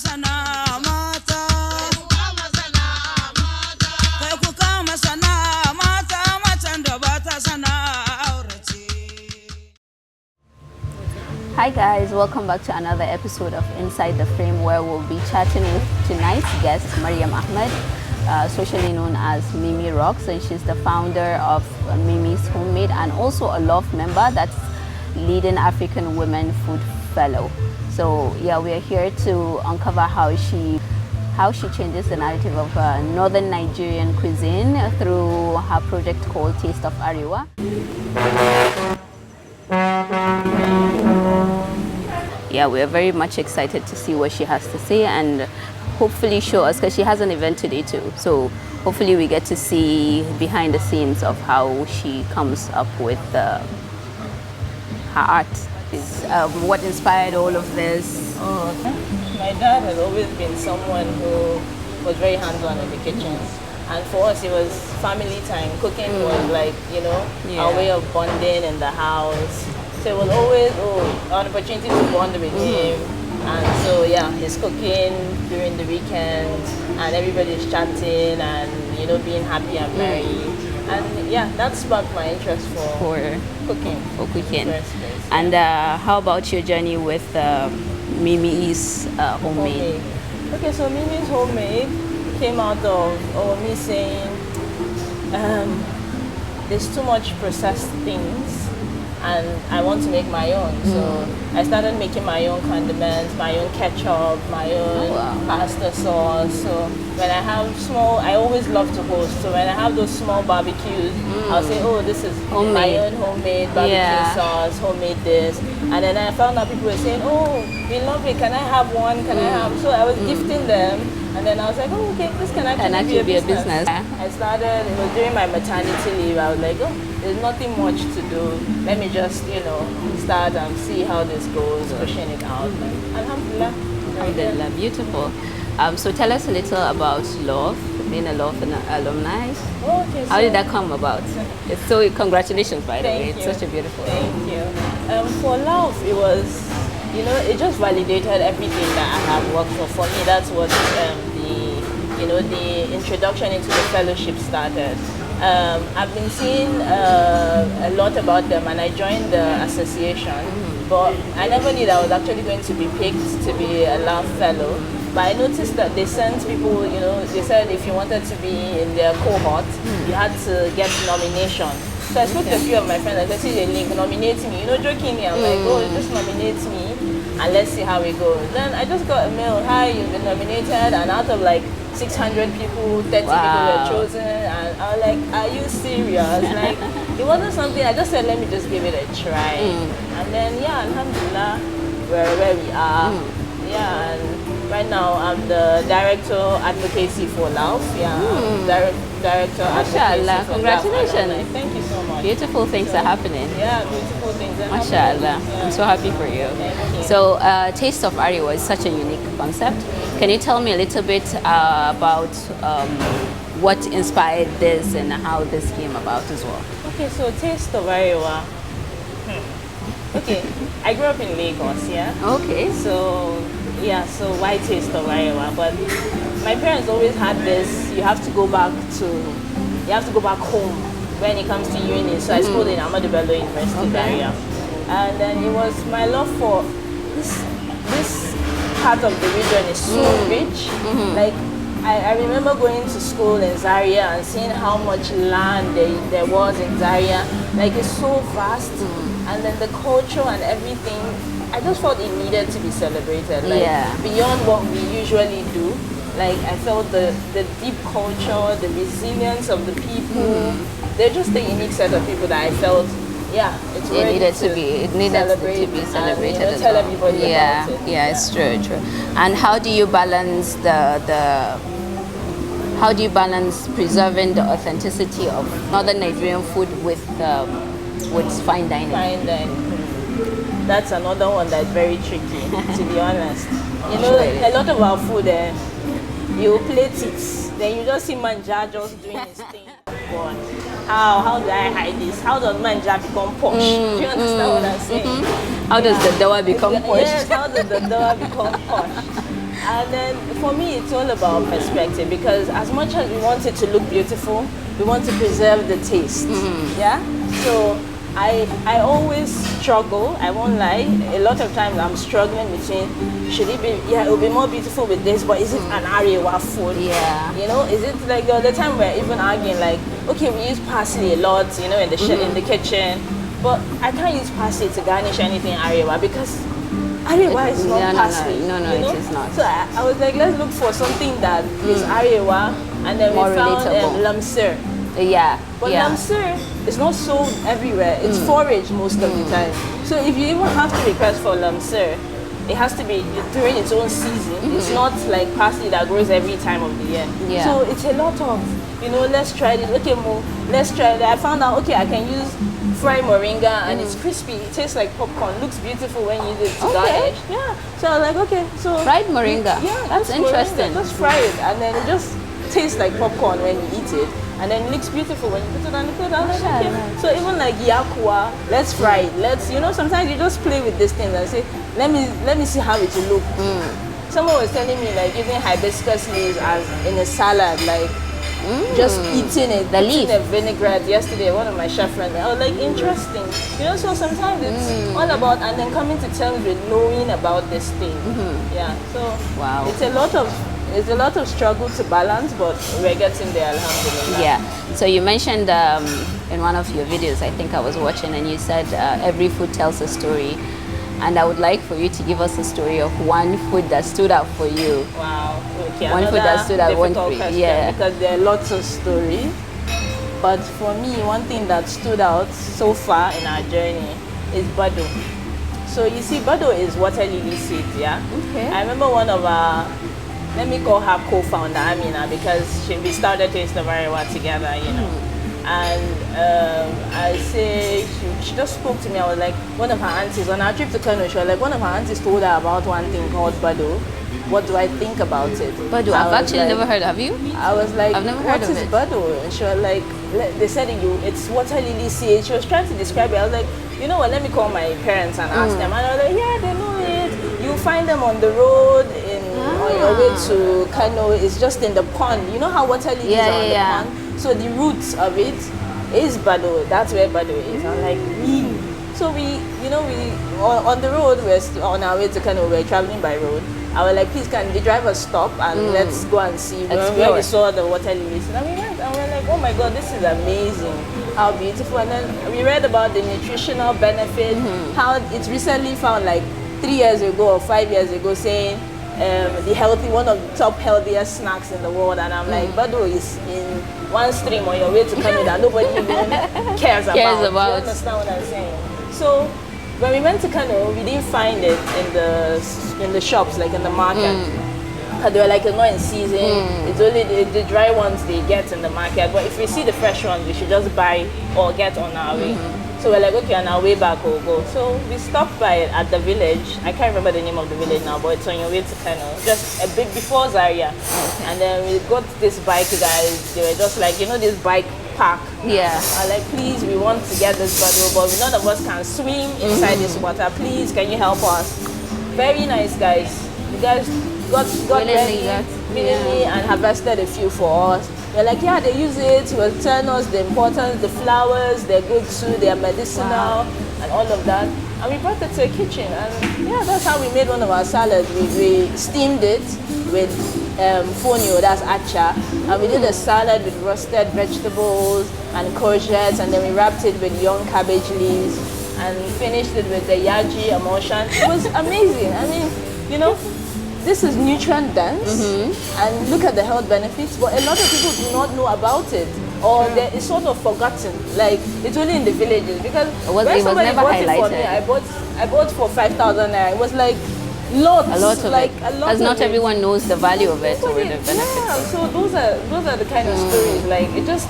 Hi guys, welcome back to another episode of Inside the Frame, where we'll be chatting with tonight's guest, Maryam Ahmad, socially known as Mimi Rocks, and she's the founder of Mimi's Homemade and also a LAWFF member, that's Leading African Women Food Fellow. So yeah, we are here to uncover how she changes the narrative of northern Nigerian cuisine through her project called Taste of Arewa. Yeah, we are very much excited to see what she has to say and hopefully show us, because she has an event today too. So hopefully we get to see behind the scenes of how she comes up with her art. What inspired all of this? My dad has always been someone who was very hands-on in the kitchen. And for us, it was family time. Cooking was like, our way of bonding in the house. So it was always an opportunity to bond with him. And so, yeah, he's cooking during the weekends and everybody's chatting and, being happy and merry. And yeah, that sparked my interest for cooking. And how about your journey with Mimi's Homemade? Okay, so Mimi's Homemade came out of me saying there's too much processed things and I want to make my own. So I started making my own condiments, my own ketchup, my own pasta sauce. So when I have I always love to host. So when I have those small barbecues, I'll say, this is my own homemade barbecue sauce, homemade this. And then I found out people were saying, we love it, can I have one, So I was gifting them. And then I was like, okay, this can actually be a business. I started, it was during my maternity leave, I was like, there's nothing much to do. Let me just, start and see how this goes, pushing it out. Alhamdulillah. Alhamdulillah, beautiful. So tell us a little about LAWFF, being a LAWFF alumni. Okay, how did that come about? So congratulations, by the way. It's such a beautiful. Thank you. For LAWFF, it was, it just validated everything that I have worked for. For me, that's what the introduction into the fellowship started. I've been seeing a lot about them, and I joined the association, but I never knew that I was actually going to be picked to be a LAWFF fellow. But I noticed that they sent people, they said if you wanted to be in their cohort, you had to get nomination. So I spoke to a few of my friends, I said, see the link, nominate me. Jokingly, I'm like, just nominate me and let's see how it goes. Then I just got a mail, hi, you've been nominated, and out of like 600 people, 30 people were chosen, and I was like, are you serious? Like, it wasn't something, I just said, let me just give it a try. And then, yeah, alhamdulillah, we're where we are. Yeah, and right now I'm the director advocacy for LAWFF. Director advocacy for congratulations. LAWFF. Thank you so much. Beautiful things are happening. Yeah, beautiful things are happening. Mashallah. Yeah. I'm so happy for you. Thank you. So Taste of Arewa is such a unique concept. Can you tell me a little bit about what inspired this and how this came about as well? Okay, so Taste of Arewa. Okay, I grew up in Lagos, yeah? Okay. So why Taste of Arewa? But my parents always had this, you have to go back home when it comes to uni. So I schooled in Ahmadu Bello University area. And then it was my love for this part of the region is so rich. Like I remember going to school in Zaria and seeing how much land there was in Zaria. Like it's so vast. And then the culture and everything, I just felt it needed to be celebrated. Like beyond what we usually do. Like I felt the deep culture, the resilience of the people. They're just a unique set of people that I felt, it needed to be celebrated and, tell everybody about it. Yeah, it's true. And how do you balance preserving the authenticity of northern Nigerian food with fine dining? Fine dining. That's another one that's very tricky, to be honest. A lot of our food, you plate it, then you just see manja just doing his thing. But how do I hide this? How does manja become posh? Do you understand what I'm saying? How does the dawa become posh? Yes, how does the dawa become posh? And then for me, it's all about perspective, because as much as we want it to look beautiful, we want to preserve the taste. Yeah. So I always struggle. I won't lie. A lot of times I'm struggling between, should it be, yeah, it will be more beautiful with this, but is it an Arewa food? Yeah. You know, is it like the other time we're even arguing like, okay, we use parsley a lot, you know, in the in the kitchen, but I can't use parsley to garnish anything Arewa, because Arewa is not parsley. No, you know? it is not. So I was like, let's look for something that is Arewa, and then More we found relatable. lamsir. Yeah. But yeah. lamsir is not sold everywhere. It's forage most of the time. So if you even have to request for lamsir, it has to be during its own season. It's not like parsley that grows every time of the year. Yeah. So it's a lot of, you know, let's try this. Okay, Mo, let's try that. I found out, okay, I can use fried moringa and it's crispy. It tastes like popcorn. Looks beautiful when you use it to garnish. Yeah. So I was like, okay, so Fried moringa. Yeah, That's interesting. Moringa. Just fry it, and then it just tastes like popcorn when you eat it. And then it looks beautiful when you put it on the plate. I was like, okay. So even like yakua, let's fry it. Let's, you know, sometimes you just play with these things and say, let me see how it will look. Someone was telling me like using hibiscus leaves as in a salad, like just eating it, The leaf. eating a vinaigrette. Yesterday, one of my chef friends, I was like, interesting. You know, so sometimes it's all about, and then coming to terms with knowing about this thing. Yeah. So Wow. it's a lot of struggle to balance, but we're getting there, alhamdulillah. Yeah. So you mentioned in one of your videos, I think I was watching, and you said every food tells a story. And I would like for you to give us a story of one food that stood out for you. Wow. Okay. One food that stood out, one difficult food, question, yeah. because there are lots of stories. But for me, one thing that stood out so far in our journey is bado. So you see, bado is water lily seed, yeah? Okay. I remember one of our, let me call her co-founder, Amina, because we started Taste of Arewa together, you know. And I say, she just spoke to me. I was like, one of her aunties, on our trip to Kano, she was like, one of her aunties told her about one thing called bado. What do I think about it? Bado, I've actually never heard. Have you? I was like, I've never heard what of is it. bado? And she was like, they said it's water lily seed. She was trying to describe it. I was like, you know what, let me call my parents and ask them. And I was like, yeah, they know it. You find them on the road on your way to Kano. It's just in the pond. You know how water lilies are on the pond? So the roots of it is bado. That's where bado is. I'm like, really? So we on the road, we're on our way to Kano. We're traveling by road. I was like, please, can the driver stop and let's go and see where we saw the water lilies. And we went and we're like, oh my God, this is amazing. How beautiful. And then we read about the nutritional benefit, how it's recently found like 3 years ago or 5 years ago saying one of the top healthiest snacks in the world. And I'm like, bado is in one stream on your way to Kano that nobody even cares about. You understand what I'm saying? So when we went to Kano, we didn't find it in the shops, like in the market. Because they were like, not in season. It's only the dry ones they get in the market. But if we see the fresh ones, we should just buy or get on our way. So we're like, okay, on our way back, we'll go. So we stopped by at the village. I can't remember the name of the village now, but it's on your way to Kano. Just a bit before Zaria. And then we got this bike guys. They were just like, you know, this bike park. Yeah. I was like, please, we want to get this bado, but none of us can swim inside this water. Please, can you help us? Very nice guys. The guys got ready willingly and harvested a few for us. They're like, yeah, they use it. He was telling us the importance, the flowers, they're good too, they're medicinal, and all of that. And we brought it to a kitchen, and yeah, that's how we made one of our salads. We steamed it with fonio, that's acha, and we did a salad with roasted vegetables and courgettes, and then we wrapped it with young cabbage leaves, and finished it with the yaji emulsion. It was amazing. I mean, you know, this is nutrient dense, and look at the health benefits, but a lot of people do not know about it, or it's sort of forgotten. Like, it's only in the villages, because when somebody bought it for me, I bought for 5,000 naira. It was like lots, a lot of like it. a lot. Because not everyone knows the value of it or the benefits. Yeah, so those are the kind of stories. Like, it just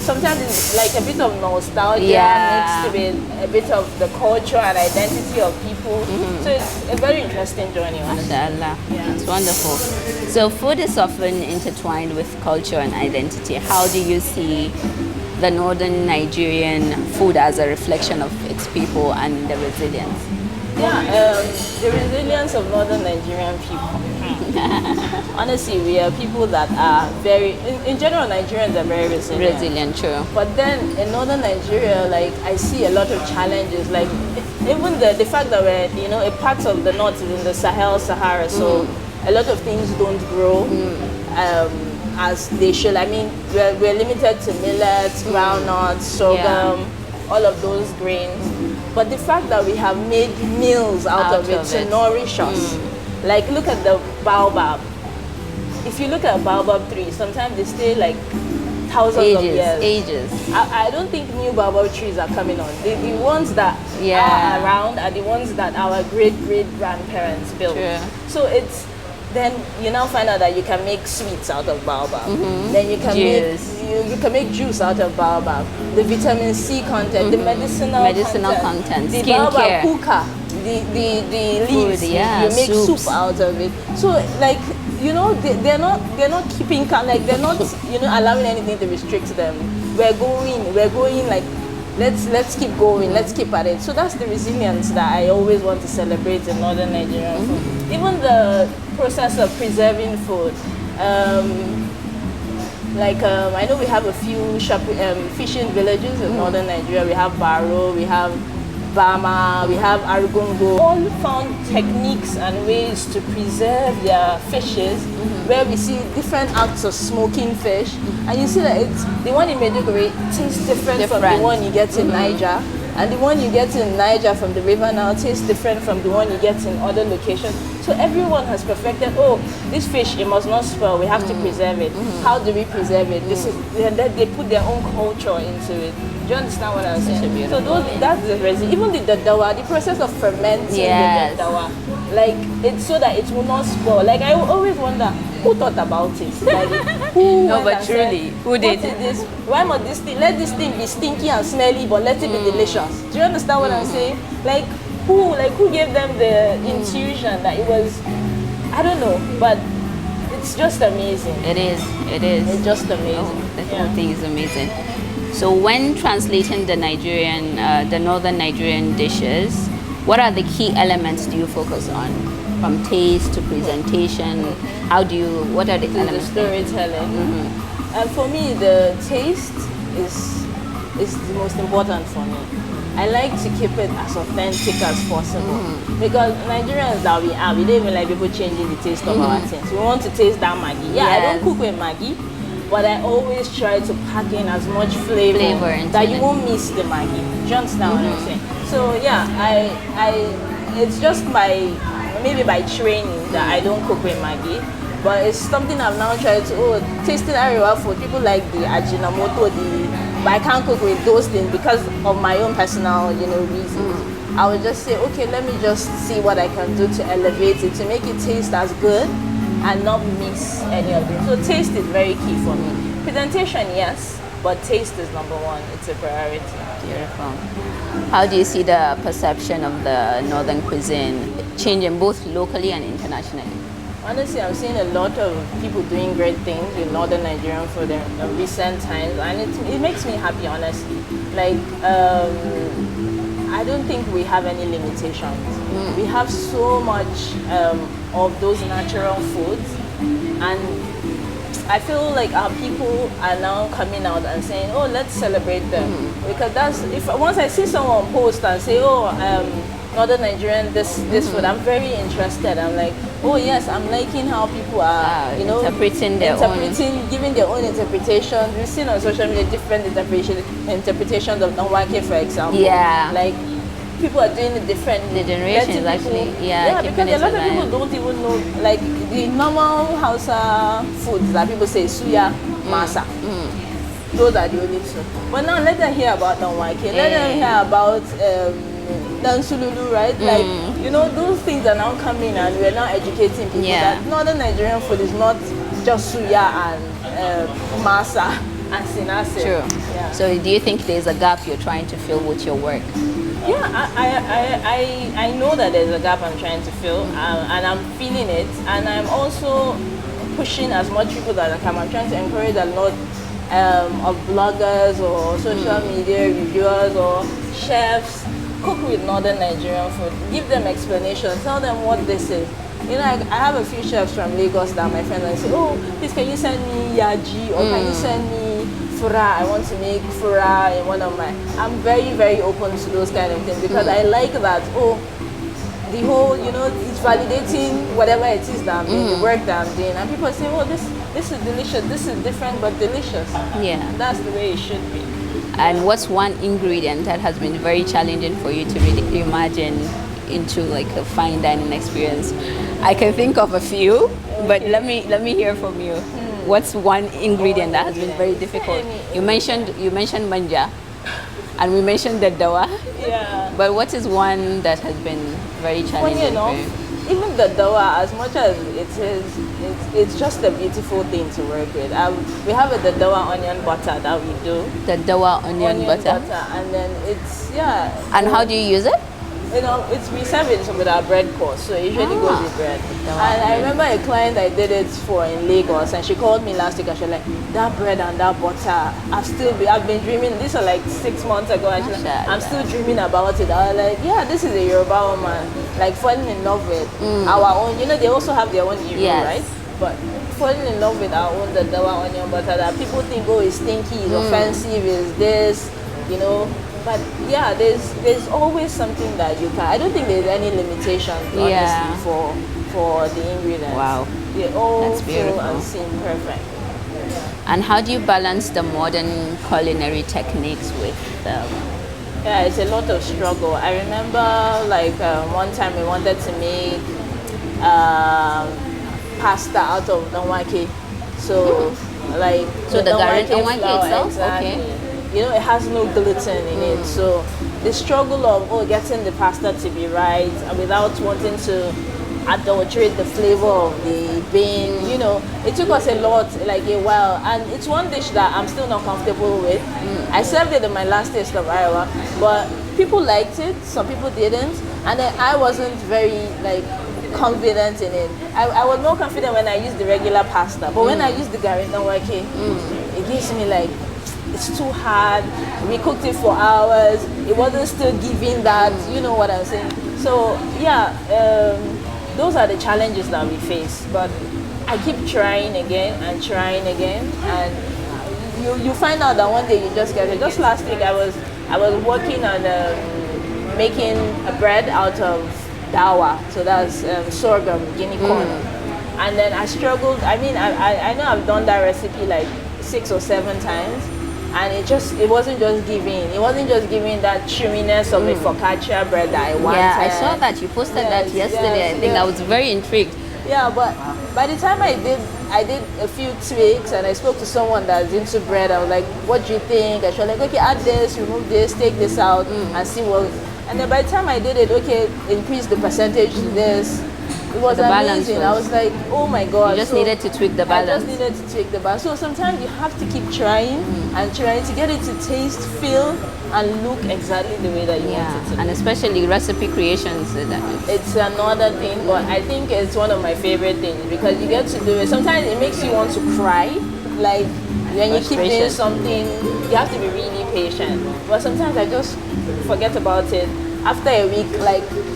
sometimes it's like a bit of nostalgia mixed with a bit of the culture and identity of people. So it's a very interesting journey. MashaAllah. It's wonderful. So food is often intertwined with culture and identity. How do you see the northern Nigerian food as a reflection of its people and the resilience? The resilience of northern Nigerian people. Honestly, we are people that are very, in general, Nigerians are very resilient. Resilient, true. But then in northern Nigeria, like I see a lot of challenges. Like even the fact that we're, a part of the north is in the Sahara, so a lot of things don't grow as they should. I mean, we're limited to millets, groundnuts, sorghum, all of those grains. But the fact that we have made meals out of it to nourish us. Like look at the baobab. If you look at a baobab tree, sometimes they stay like thousands of years. Ages. I don't think new baobab trees are coming on. The ones that are around are the ones that our great grandparents built. True. So then you now find out that you can make sweets out of baobab. Then you can make juice out of baobab. The vitamin C content, the medicinal content, the baobab hookah, the leaves. You make soup out of it. So like they're not keeping like they're not allowing anything to restrict them. We're going like let's keep going, let's keep at it. So that's the resilience that I always want to celebrate in northern Nigerian food. Even the process of preserving food. I know we have a few fishing villages in northern Nigeria. We have Baro, we have Bama, we have Argungu. All found techniques and ways to preserve their fishes, where we see different acts of smoking fish, and you see that the one in Maiduguri tastes different from the one you get in Niger, and the one you get in Niger from the river now tastes different from the one you get in other locations. So everyone has perfected, this fish, it must not spoil, we have to preserve it. How do we preserve it? They put their own culture into it. Do you understand what I'm saying? So that's the reason. Even the dawa, the process of fermenting the dawa, like it's so that it will not spoil. Like I always wonder, who thought about it? Like who? No, but truly, who did? What is this? Why must this thing? Let this thing be stinky and smelly, but let it be delicious. Do you understand what I'm saying? Like who gave them the intuition that it was? I don't know, but it's just amazing. It is. It's just amazing. The whole thing is amazing. So when translating the northern Nigerian dishes, what are the key elements do you focus on? From taste to presentation, what are the elements? The storytelling. And for me, the taste is the most important for me. I like to keep it as authentic as possible. Because Nigerians that we are, we don't even like people changing the taste of our things. We want to taste that Maggi. I don't cook with Maggi, but I always try to pack in as much flavor that you won't miss the Maggi. Do you understand what I'm saying? So it's just maybe by training that I don't cook with Maggi, but it's something I've now tried to tasting Arewa food. People like the ajinomoto, but I can't cook with those things because of my own personal reasons. I would just say, okay, let me just see what I can do to elevate it, to make it taste as good and not miss any of it. So taste is very key for me. Presentation, yes, but taste is number one. It's a priority. Beautiful. How do you see the perception of the northern cuisine changing both locally and internationally? Honestly, I'm seeing a lot of people doing great things in northern Nigerian food in recent times, and it makes me happy, honestly. Like, I don't think we have any limitations. We have so much of those natural foods, and I feel like our people are now coming out and saying, let's celebrate them. Because once I see someone post and say, northern Nigerian, this food, I'm very interested. I'm like, yes, I'm liking how people are, interpreting, giving their own interpretations. We've seen on social media different interpretations of Nonwake, for example. Yeah. Like, people are doing it different. The generation is actually, because a lot of people don't even know, like, the normal Hausa foods that people say, suya, masa. Those are the only two. But now let them hear about Nonwake. Let them hear about Dansululu, right? Like, those things are now coming, and we're now educating people that northern Nigerian food is not just suya and masa and sinase. True. Yeah. So do you think there's a gap you're trying to fill with your work? Yeah, I know that there's a gap I'm trying to fill, and I'm feeling it, and I'm also pushing as much people that I can. I'm trying to encourage a lot of bloggers or social media reviewers or chefs cook with northern Nigerian food. Give them explanation. Tell them what this is. You know, I have a few chefs from Lagos that my friends, I say, oh, please can you send me yaji or can you send me fura? I want to make fura in one of my. I'm very, very open to those kind of things because I like that. Oh, the whole, you know, it's validating whatever it is that I'm doing, the work that I'm doing, and people say, oh, this is delicious. This is different but delicious. Yeah, that's the way it should be. And what's one ingredient that has been very challenging for you to really imagine into like a fine dining experience? I can think of a few, but let me hear from you. What's one ingredient that has been very difficult? You mentioned manja, and we mentioned the dawa. Yeah. But what is one that has been very challenging for you? Even the dawa, as much as it's just a beautiful thing to work with. We have the dawa onion butter that we do. The dawa onion butter. And then it's And how do you use it? You know, we serve it with our bread course, so it usually goes with bread. And I remember a client I did it for in Lagos, and she called me last week and she was like, that bread and that butter, I've been dreaming. This was like 6 months ago, and she's like, I'm still dreaming about it. I was like, yeah, this is a Yoruba woman, like falling in love with our own. You know, they also have their own Iru, right? But falling in love with our own the dawa onion butter that people think, oh, it's stinky, it's offensive, it's this, you know. But yeah, there's always something that you can. I don't think there's any limitation, honestly, for the ingredients. Wow, they all that's beautiful and seem perfect. And how do you balance the modern culinary techniques with the? Yeah, it's a lot of struggle. I remember like one time we wanted to make pasta out of danwake. So the danwake itself, exactly. okay. You know, it has no gluten in it. So the struggle of getting the pasta to be right without wanting to adulterate the flavor of the bean, you know, it took us a while. And it's one dish that I'm still not comfortable with. I served it in my last Taste of Arewa, but people liked it, some people didn't. And then I wasn't very confident in it. I was more confident when I used the regular pasta, but when I used the gari danwake, it gives me it's too hard. We cooked it for hours. It wasn't still giving that, you know what I'm saying? So yeah, those are the challenges that we face. But I keep trying again, and you find out that one day you just get it. Just last week I was working on making a bread out of dawa, so that's sorghum, guinea corn. And then I struggled. I mean, I know I've done that recipe like 6 or 7 times. And it wasn't just giving that chewiness of a focaccia bread that I wanted. Yeah, I saw that you posted that yesterday. I think I was very intrigued. Yeah, but by the time I did a few tweaks, and I spoke to someone that's into bread. I was like, "What do you think?" And she was like, "Okay, add this, remove this, take this out, and see what." And then by the time I did it, okay, increase the percentage to this. It was amazing. I was like, oh my God. You just needed to tweak the balance. I just needed to tweak the balance. So sometimes you have to keep trying and trying to get it to taste, feel, and look exactly the way that you want it to. And especially recipe creations. It's another thing, but I think it's one of my favorite things because you get to do it. Sometimes it makes you want to cry. Like when you keep doing something, you have to be really patient. But sometimes I just forget about it. After a week,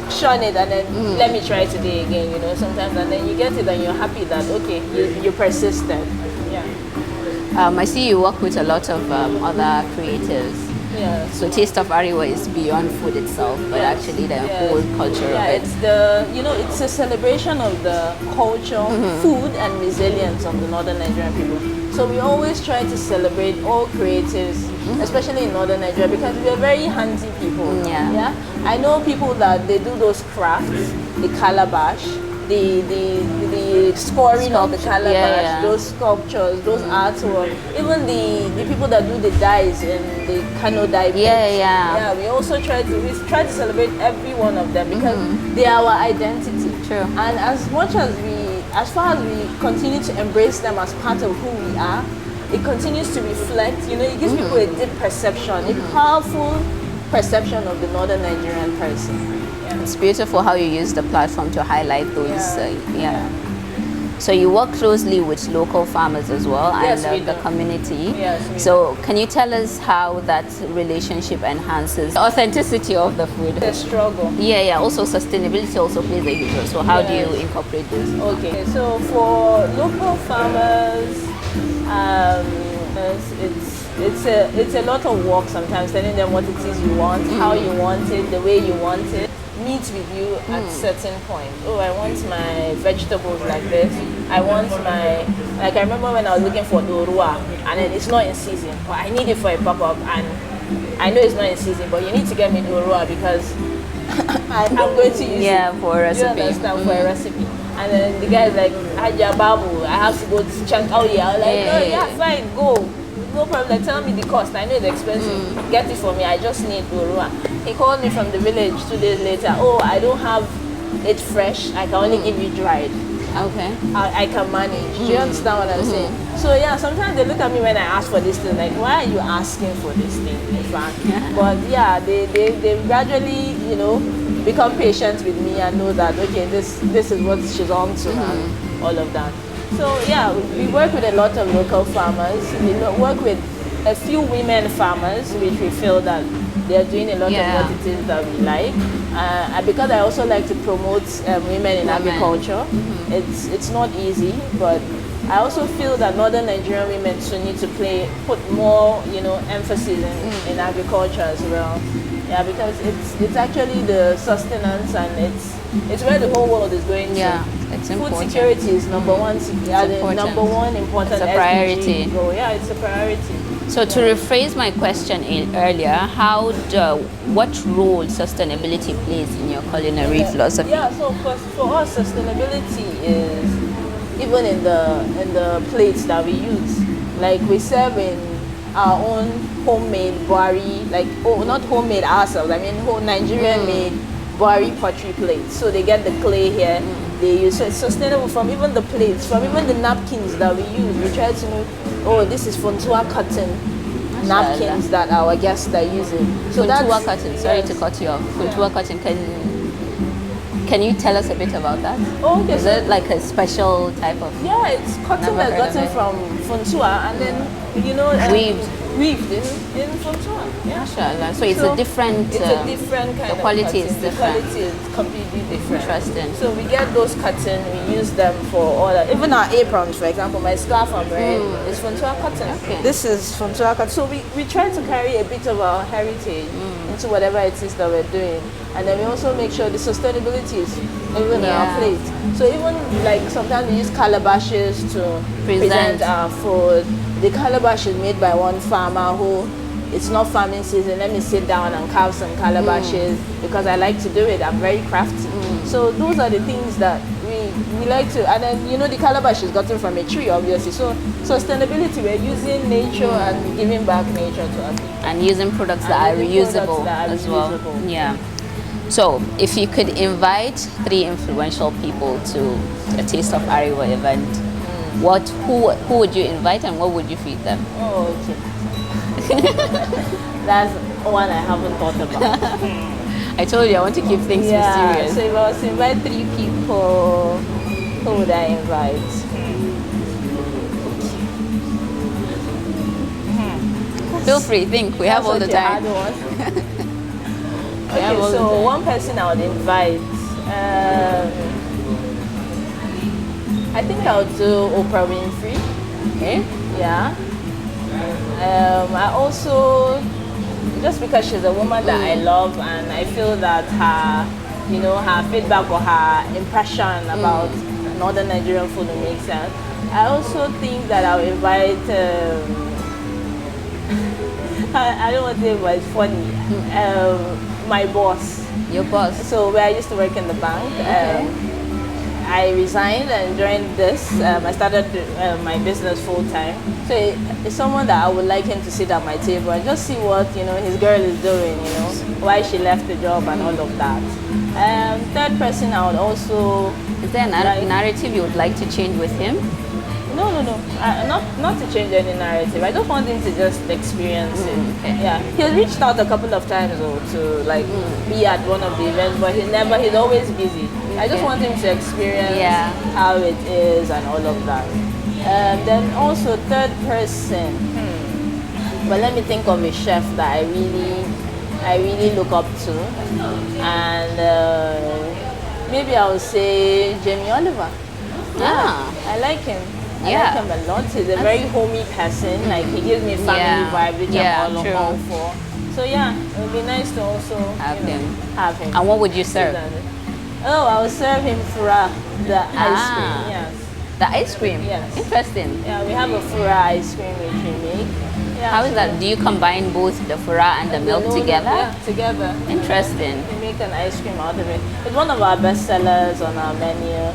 shun it and then let me try today again, you know, sometimes, and then you get it and you're happy that, okay, you persisted. Yeah. I see you work with a lot of other creatives. Yeah. So Taste of Arewa is beyond food itself, but actually the whole culture of it. It's a celebration of the culture, food, and resilience of the Northern Nigerian people. So we always try to celebrate all creatives, especially in Northern Nigeria, because we are very handy people. Yeah. I know people that they do those crafts, the calabash, the scoring of the calabash, those sculptures, those artwork, even the people that do the dyes in the Kano dye pits. Yeah, we also try to celebrate every one of them because they are our identity. True. And as far as we continue to embrace them as part of who we are, it continues to reflect, you know, it gives people a deep perception, a powerful perception of the Northern Nigerian person. It's beautiful how you use the platform to highlight those. So you work closely with local farmers as well, Yes, and we the do. community. Yes, we So can you tell us how that relationship enhances the authenticity of the food? The struggle. Yeah. Also sustainability also plays a huge role. So how do you Yes. incorporate this? Okay, so for local farmers, um, it's a lot of work sometimes telling them what it is you want, how you want it, the way you want it. Meet with you at certain point. Oh, I want my vegetables like this. I want my, like I remember when I was looking for Dorua and then it's not in season, but I need it for a pop-up and I know it's not in season, but you need to get me Dorua because I'm going to use it. For a recipe. You understand, for a recipe. And then the guy is like, Haja Babu, I have to go to Chunk. Oh yeah, I'm like, no, yeah, fine, go. No problem. Like, tell me the cost. I know it's expensive. Get it for me. I just need Urua. He called me from the village 2 days later. Oh, I don't have it fresh. I can only give you dried. Okay. I can manage. Do you understand what I'm saying? So yeah, sometimes they look at me when I ask for this thing, like, why are you asking for this thing, in fact? But yeah, they gradually, you know, become patient with me and know that, okay, this is what she's on to and all of that. So yeah, we work with a lot of local farmers. We work with a few women farmers, which we feel that they are doing a lot of what it is that we like. And because I also like to promote women in agriculture, it's not easy, but I also feel that northern Nigerian women too need to put more, you know, emphasis in agriculture as well. Yeah, because it's actually the sustenance and it's where the whole world is going to. Yeah, it's important. Food security is number one. Number one important. It's a priority. SDG goal. Yeah, it's a priority. So to rephrase my question earlier, what role sustainability plays in your culinary philosophy? Yeah, so for us, sustainability is even in the plates that we use. Like we serve in our own homemade buari, like not homemade ourselves. I mean, whole Nigerian made buari pottery plates. So they get the clay here. They use, so it's sustainable from even the plates, from even the napkins that we use. We try to know, oh, this is Fontua cotton napkins that our guests are using. So Funtua cotton. Sorry to cut you off. Funtua cotton. Can you tell us a bit about that? Oh, okay. Is it like a special type of? Yeah, it's cotton that's gotten from Fontua and then, you know, weaved in Fontua. Yeah. Mashallah. So it's a different. It's a different kind the quality of is cotton. different. The quality is completely different. Interesting. So we get those cotton, we use them for all that. Even our aprons, for example, my scarf I'm wearing is Fontua cotton. Okay. This is Fontua cotton. So we try to carry a bit of our heritage into whatever it is that we're doing. And then we also make sure the sustainability is even in our plate. So even like sometimes we use calabashes to present our food. The calabash is made by one farmer who, it's not farming season, let me sit down and carve some calabashes because I like to do it. I'm very crafty. So those are the things that we like to, and then you know the calabash is gotten from a tree obviously. So sustainability, we're using nature and giving back nature to us. And using products that are reusable as well. Yeah. So if you could invite 3 influential people to a Taste of Arewa event, who would you invite and what would you feed them? Oh, okay. That's one I haven't thought about. I told you I want to keep things mysterious. So if I was to invite 3 people, who would I invite? Feel free, think. We have all the time. Okay, so one person I would invite, I think I would do Oprah Winfrey. Okay. Yeah. I also, just because she's a woman that I love and I feel that her, you know, her feedback or her impression about northern Nigerian food will make sense. I also think that I'll invite, I don't want to say it, but it's funny, my boss. Your boss? So where I used to work in the bank, I resigned and joined this. I started my business full time. So it's someone that I would like him to sit at my table and just see what, you know, his girl is doing, you know, why she left the job and all of that. Third person I would also... Is there a narrative you would like to change with him? Not to change any narrative. I just want him to just experience it. Okay. Yeah, he has reached out a couple of times though to like be at one of the events, but he's always busy. I just want him to experience how it is and all of that. Then also third person. But let me think of a chef that I really look up to, and maybe I would say Jamie Oliver. Yeah, I like him. I like him a lot. He's a very homey person. Like he gives me family vibe, which I'm all for. So yeah, it would be nice to also have him. And what would you serve? Oh, I would serve him fura, the ice cream. Yes. The ice cream? Yes. Interesting. Yeah, we have a fura ice cream which we make. Yeah, how is that? Do you combine both the fura and the milk together? Yeah, together. Interesting. We make an ice cream out of it. It's one of our best sellers on our menu.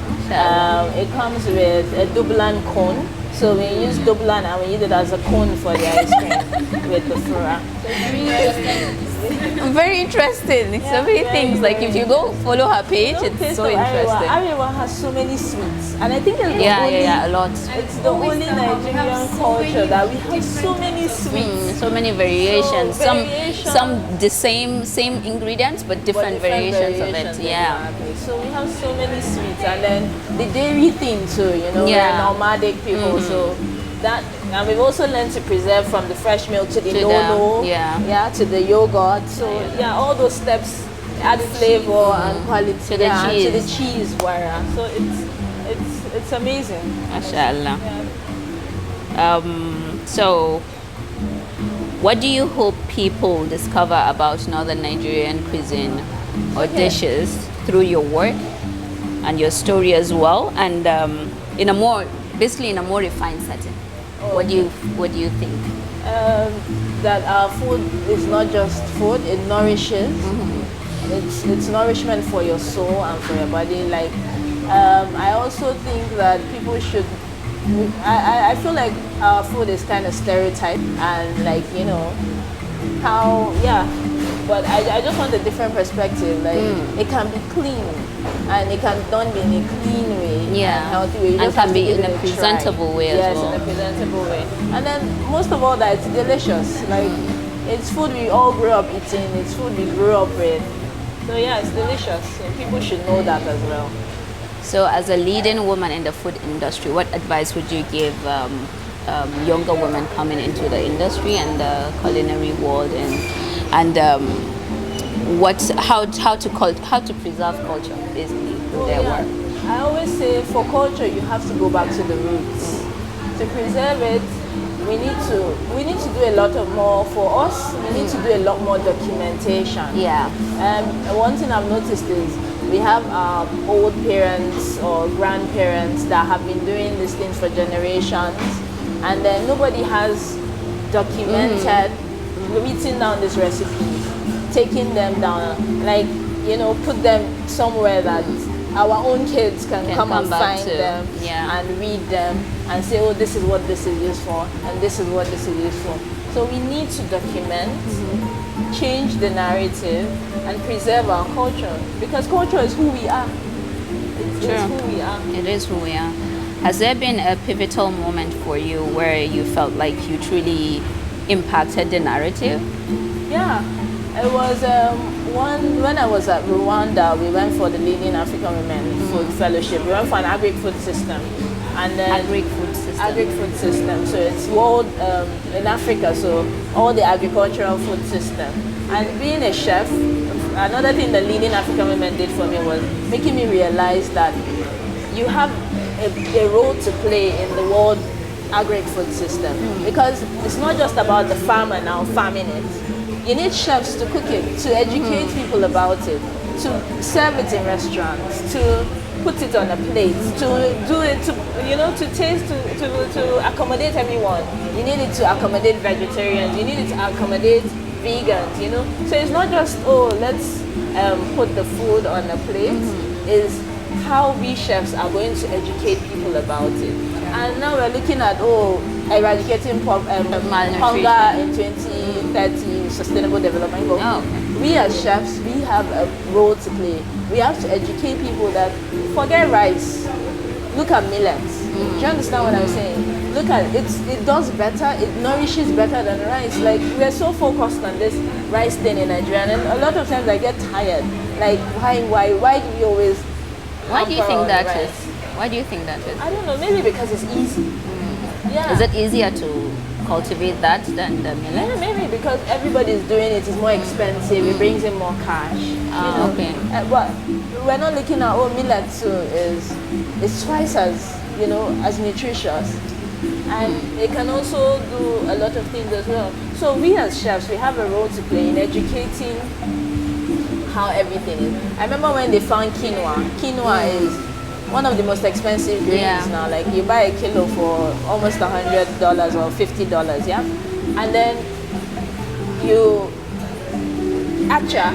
It comes with a Dublin cone. So we use Dublin and we use it as a cone for the ice cream with the fura. Very interesting. So many things. Like if you go follow her page, it's so interesting. Arewa has so many sweets, and I think it's a lot. It's the only Nigerian culture that we have so many sweets, so many variations. Some the same ingredients, but different variations of it. Yeah. So we have so many sweets, and then the dairy thing too. You know, we're nomadic people, so that. And we've also learned to preserve from the fresh milk to the lolo, to the yogurt. So all those steps add flavor and quality to the cheese. To the cheese, So it's amazing. Mashallah. So, what do you hope people discover about Northern Nigerian cuisine or dishes through your work and your story as well, and in a more refined setting? What do you think? That our food is not just food; it nourishes. It's nourishment for your soul and for your body. Like I also think that people should. I feel like our food is kind of stereotyped and like how but I just want a different perspective. Like it can be clean and it can be done in a clean way, and healthy way. And can be in a presentable way as well. Yes, in a presentable way. And then most of all, that it's delicious. Like it's food we all grew up eating. It's food we grew up with. So yeah, it's delicious. So people should know that as well. So as a leading woman in the food industry, what advice would you give younger women coming into the industry and the culinary world, and how to preserve culture basically through their work? I always say for culture you have to go back to the roots. To preserve it, we need to do a lot of more for us. We need to do a lot more documentation. One thing I've noticed is we have our old parents or grandparents that have been doing these things for generations, and then nobody has documented, written down these recipes, taking them down, like put them somewhere that our own kids can come and find them and read them and say, oh, this is what this is used for and this is what this is used for. So we need to document, change the narrative and preserve our culture, because culture is who we are. It's who we are. It is who we are. Has there been a pivotal moment for you where you felt like you truly impacted the narrative? Yeah, it was when I was at Rwanda. We went for the Leading African Women Food Fellowship. We went for an agri-food system, and then agri-food system. So it's world in Africa. So all the agricultural food system. And being a chef, another thing the Leading African Women did for me was making me realize that you have a role to play in the world agri-food system, because it's not just about the farmer now farming it. You need chefs to cook it, to educate people about it, to serve it in restaurants, to put it on a plate, to do it, to taste, to accommodate everyone. You need it to accommodate vegetarians, you need it to accommodate vegans, So it's not just, let's put the food on a plate, is how we chefs are going to educate people about it. And now we're looking at, eradicating hunger in 2030, sustainable development goals. We as chefs, we have a role to play. We have to educate people that forget rice. look at millets. Do you understand what I'm saying? Look at it. It does better. It nourishes better than rice. Like, we're so focused on this rice thing in Nigeria, and a lot of times I get tired. Like, why do we always? Why do you think that rice? is? Why do you think that is? I don't know. Maybe because it's easy. Yeah. Is it easier to cultivate that than the millet? Yeah, maybe because everybody's doing it. It's more expensive. It brings in more cash. Okay. But we're not looking at millet too is twice as as nutritious, and it can also do a lot of things as well. So we as chefs, we have a role to play in educating how everything is. I remember when they found quinoa. Quinoa is one of the most expensive grains now. Like, you buy a kilo for almost $100 or $50, yeah? And then acha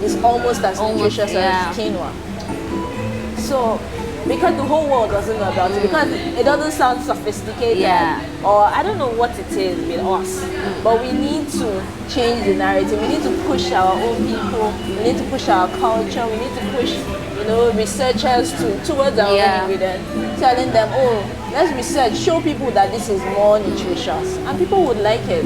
is almost as nutritious as quinoa. So, because the whole world doesn't know about it, because it doesn't sound sophisticated, or I don't know what it is with us, but we need to change the narrative. We need to push our own people. We need to push our culture. We need to push researchers towards our own ingredients, telling them, let's research, show people that this is more nutritious, and people would like it.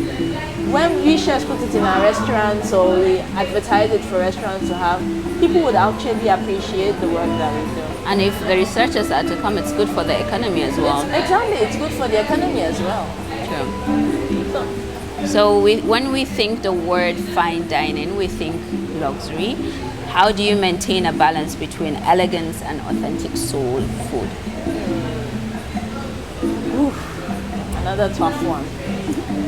When we chefs put it in our restaurants or we advertise it for restaurants to have, people would actually appreciate the work that we do. And if the researchers are to come, it's good for the economy as well. Exactly, it's good for the economy as well. True. So when we think the word fine dining, we think luxury. How do you maintain a balance between elegance and authentic soul food? Another tough one.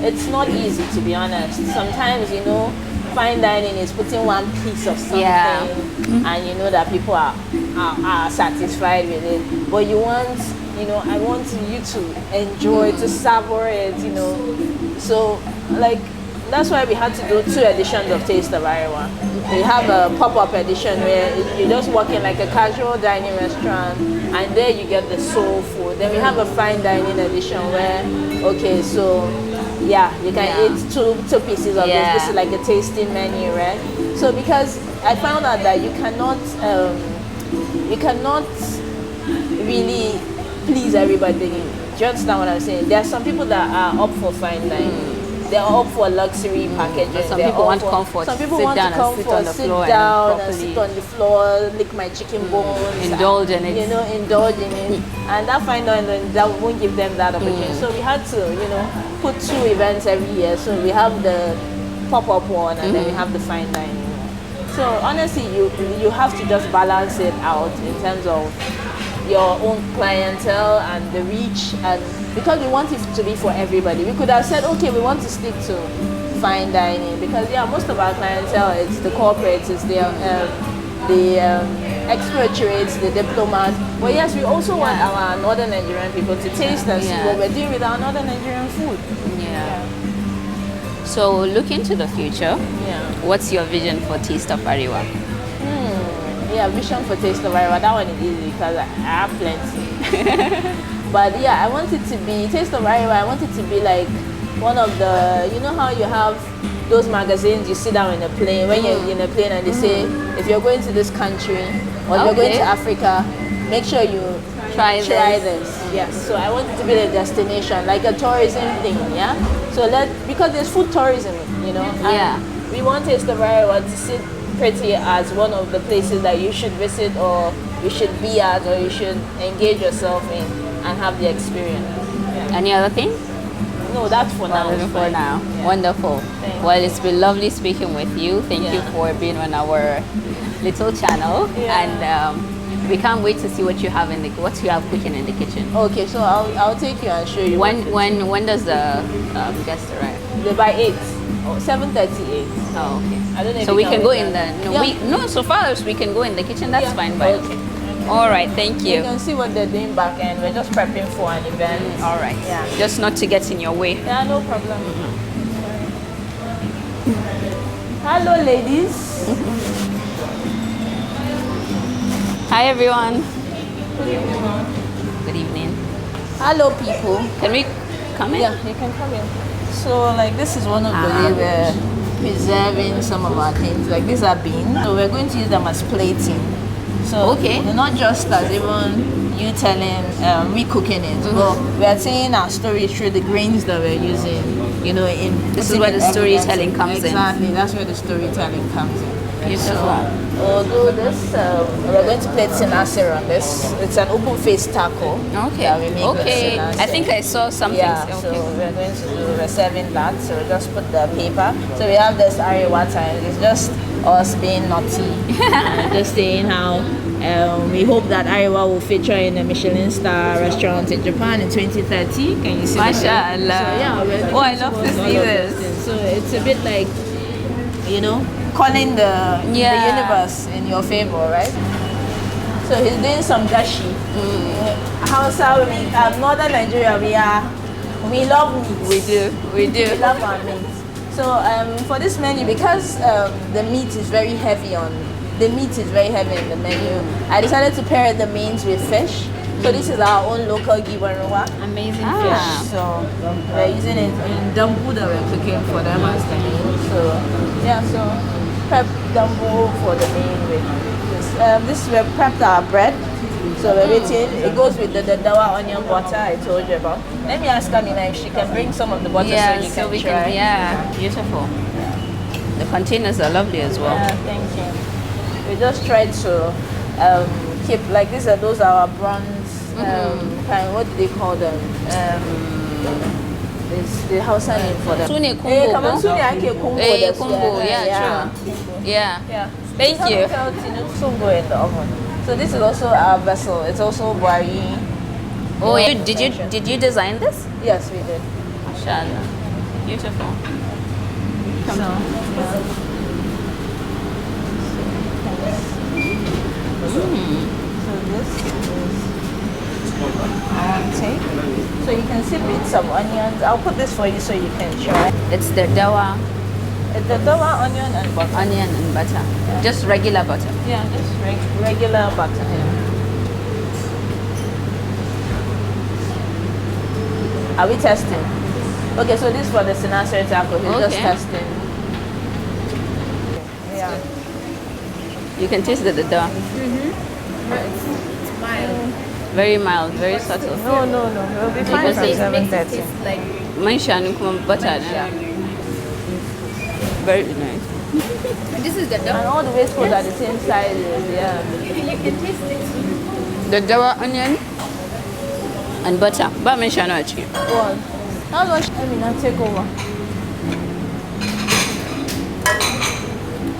It's not easy, to be honest. Sometimes, fine dining is putting one piece of something, and you know that people are satisfied with it. But you want, I want you to enjoy, to savor it, So, like, that's why we had to do 2 editions of Taste of Arewa. We have a pop-up edition where you just walk in like a casual dining restaurant, and there you get the soul food. Then we have a fine dining edition where, you can eat two pieces of this. This is like a tasting menu, right? So because I found out that you cannot really please everybody. Do you understand what I'm saying? There are some people that are up for fine dining. They're up for luxury packaging. Some people want comfort. Some people want comfort. Sit down and sit on the floor, lick my chicken bones. Indulge in it. Indulge in it. And that fine dining, that won't give them that opportunity. So we had to, put 2 events every year. So we have the pop-up one, and then we have the fine dining one. So honestly, you have to just balance it out in terms of your own clientele and the reach, and because we want it to be for everybody. We could have said, okay, we want to stick to fine dining because most of our clientele, it's the corporates, it's the expatriates, the diplomats. But yes, we also want our northern Nigerian people to taste and see what we're doing with our northern Nigerian food. So look into the future. What's your vision for Taste of Arewa? Vision for Taste of Arewa. That one is easy because I have plenty. But I want it to be Taste of Arewa. I want it to be like one of the, how you have those magazines you sit down in a plane, when you're in a plane and they say, if you're going to this country or you're going to Africa, make sure you try this. Yes. So I want it to be a destination, like a tourism thing. So because there's food tourism, and we want Taste of Arewa to sit pretty as one of the places that you should visit, or you should be at, or you should engage yourself in and have the experience. Any other thing? No, that's for now. For now. Wonderful. Well, it's been lovely speaking with you. Thank you for being on our little channel, and we can't wait to see what you have what you have cooking in the kitchen. Okay, so I'll take you and show you. When does the guest arrive? They by 8 or 7:38. Oh, okay. I don't know. So we can go in the so far as we can go in the kitchen. That's fine by us. All right, thank you. You can see what they're doing back end. We're just prepping for an event. All right. Just not to get in your way. Yeah, no problem. Hello, ladies. Hi, everyone. Good evening. Good evening. Hello, people. Can we come in? Yeah, you can come in. So, this is one of the way we're preserving some of our things. Like, these are beans. So we're going to use them as plating. So they're not just as even you telling, recooking it. But we are saying our story through the grains that we're using. You know, this is where the storytelling comes in. Exactly, that's where the storytelling comes in. Beautiful. So, we'll do this. We're going to plate sinasir on this. It's an open-faced taco. Okay. That we make with Okay. sinasir. I think I saw something. Yeah, Okay. so we're serving that. So we just put the paper. So we have this Arewa time. It's just us being naughty. Just saying how we hope that Arewa will feature in a Michelin star restaurant in Japan in 2030. Can you see? Mashallah. So yeah, I love to see this. So it's a bit like, you know, calling the universe in your favor, right? So he's doing some gashi. Hausa, northern Nigeria, we love meat. We do. We love our meat. So for this menu, because the meat is very heavy in the menu, I decided to pair the mains with fish. So this is our own local giwanruwa. Amazing Fish. So we're using it in dambu that we're cooking for them as the main. So yeah, so prep dambu for the main with this. We prepped our bread. So we're waiting. It goes with the dawa onion butter I told you about. Let me ask Amina if she can bring some of the butter so we can try. Beautiful. The containers are lovely as well. Yeah, thank you. We just tried to keep like those are our bronze what do they call them? It's the Hausa name for them. Sune kumbo. Kumbo, yeah, true. Yeah. Thank you. In the oven. So this is also our vessel. It's also Bwari. Oh, yeah. Did you design this? Yes, we did. Mashallah. Beautiful. So this is take. So you can sip in some onions. I'll put this for you so you can try. It's the dawa. It's the dawa, onion and butter. Onion and butter. Yeah. Just regular butter. Yeah, just regular butter. Yeah. Are we testing? Okay, so this is for the sinasir taco. We're just testing. Yeah. You can taste the dawa. It's mild. Very mild, very subtle. No. We'll be fine from 7:30. Like Maishan butter. Yeah. Very nice. this is the And dough. all the waistcoats are the same size. Yeah. You can taste it. The dawa onion and butter. But mention actually. What? How much? Now take over.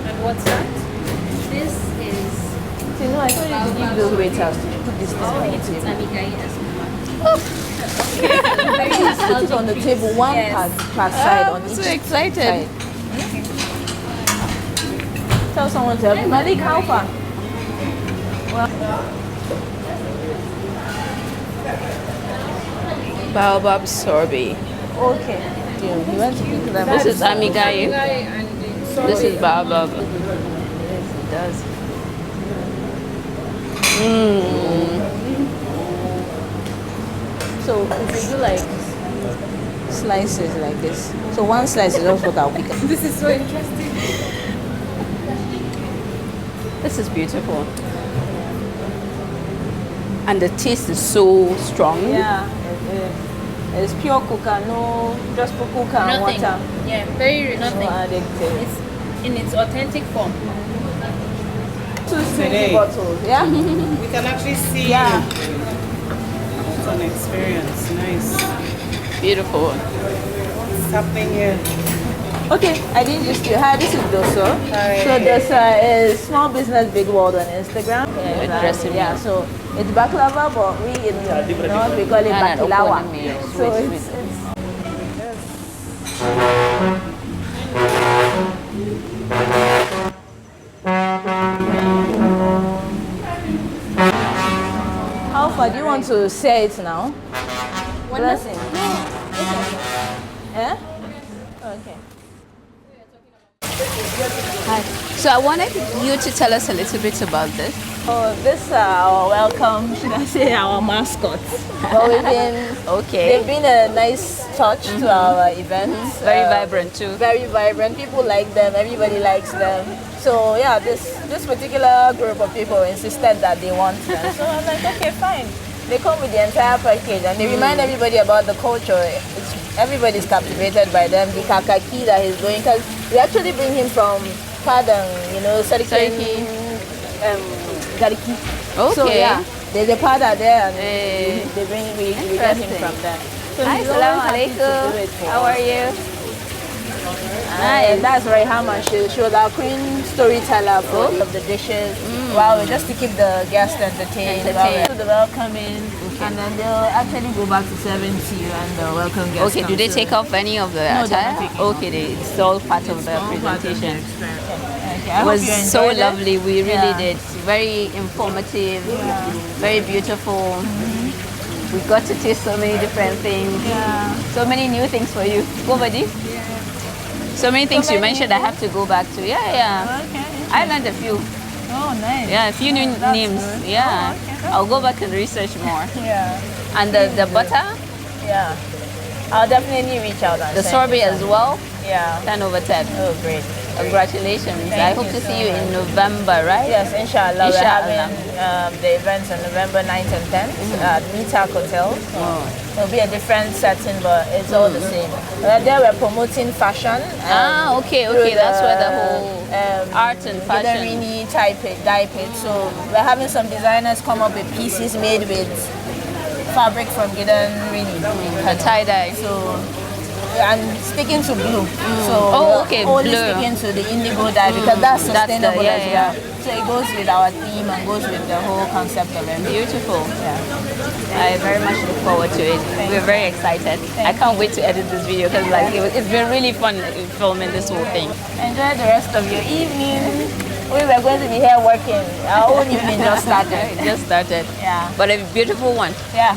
And what's that? This is See, no, I told you to give those waiters to put this thing on the it's table. amigai as well. Very Put it nostalgic. on the table, one Yes. per side on I'm each so excited. side. Tell someone to help you. Malik, how far? Well, Baobab sorbet. okay. Yeah, you want to pick them This up? is amigai. This is baobab. Yes, it does. So if you do like slices like this, so one slice is just what I'll pick up. This is so interesting. This is beautiful. And the taste is so strong. Yeah, it's pure coca, no, just put coca and Nothing. water. Yeah, very No nothing. addictive. It's in its authentic form. 2 bottles, yeah? We can actually see Yeah. it's an experience. Nice. Beautiful. What's happening here? Okay, I didn't just do. Hi, this is Doso. Hi. So Doso is Small Business Big World on Instagram. Good And, recipe. yeah, so it's baklava, but we in North we call it baklawa. So it's How far do you want to say it now? Blessing. Yeah? Okay. Hi. So I wanted you to tell us a little bit about this. Oh, this our welcome, should I say our mascot. But we've been they've been a nice touch to our events. Very vibrant too. Very vibrant. People like them, everybody likes them. So yeah, this particular group of people insisted that they want them. So I'm like, okay, fine. They come with the entire package and they remind everybody about the culture. Everybody's captivated by them. The kakaki that he's doing, because we actually bring him from Padang, you know, Sariki, Gariki. Okay. So yeah, there's a Pada there and we get him Interesting. from there. So Hi, he's always Assalamu happy to do alaikum. it for How us. are you? And that's Rayham, and she was our queen storyteller for all of the dishes. Wow, just to keep the guests entertained. Entertained. To the welcoming, and then they'll actually go back to serving to you and the welcome guests. Okay, do come they to- take off any of the No, they're not attire? taking off. Okay, it's all part of the All part of the presentation. experience. Okay, It I hope was you so enjoyed it. lovely. We really Yeah. did. Very informative, very beautiful. We got to taste so many different things. Yeah. So many new things for you. Go, buddy. So many things you many mentioned new I have to go back to. Yeah, yeah. Okay. I learned a few. Oh, nice. Yeah, a few new That's names. good. Yeah. Oh, okay, that's I'll go back and research more. Yeah. And the butter, Yeah. I'll definitely reach out and the send sorbet you as some. well, Yeah. 10 over 10. Oh, great. Congratulations. Thank I hope you to so see you in much. November, right? Yes, inshallah. We're Inshallah. having the events on November 9th and 10th at Meetak Hotel. It'll be a different setting, but it's all the same. There we're promoting fashion. Okay, through okay. That's where the whole art and fashion. Gideonrini dye pit. So we're having some designers come up with pieces made with fabric from Gideonrini. A tie-dye. So I'm sticking to blue. So Oh, we're okay, only blue. sticking to the indigo dye because that's That's the- sustainable yeah, as yeah. well. So it goes with our theme and goes with the whole concept of it. Beautiful. Yeah. I very much look forward to it. We're very excited. I can't wait to edit this video because it's been really fun filming this whole thing. Enjoy the rest of your evening. We were going to be here working. Our own evening just started. Just started. Yeah. But a beautiful one. Yeah.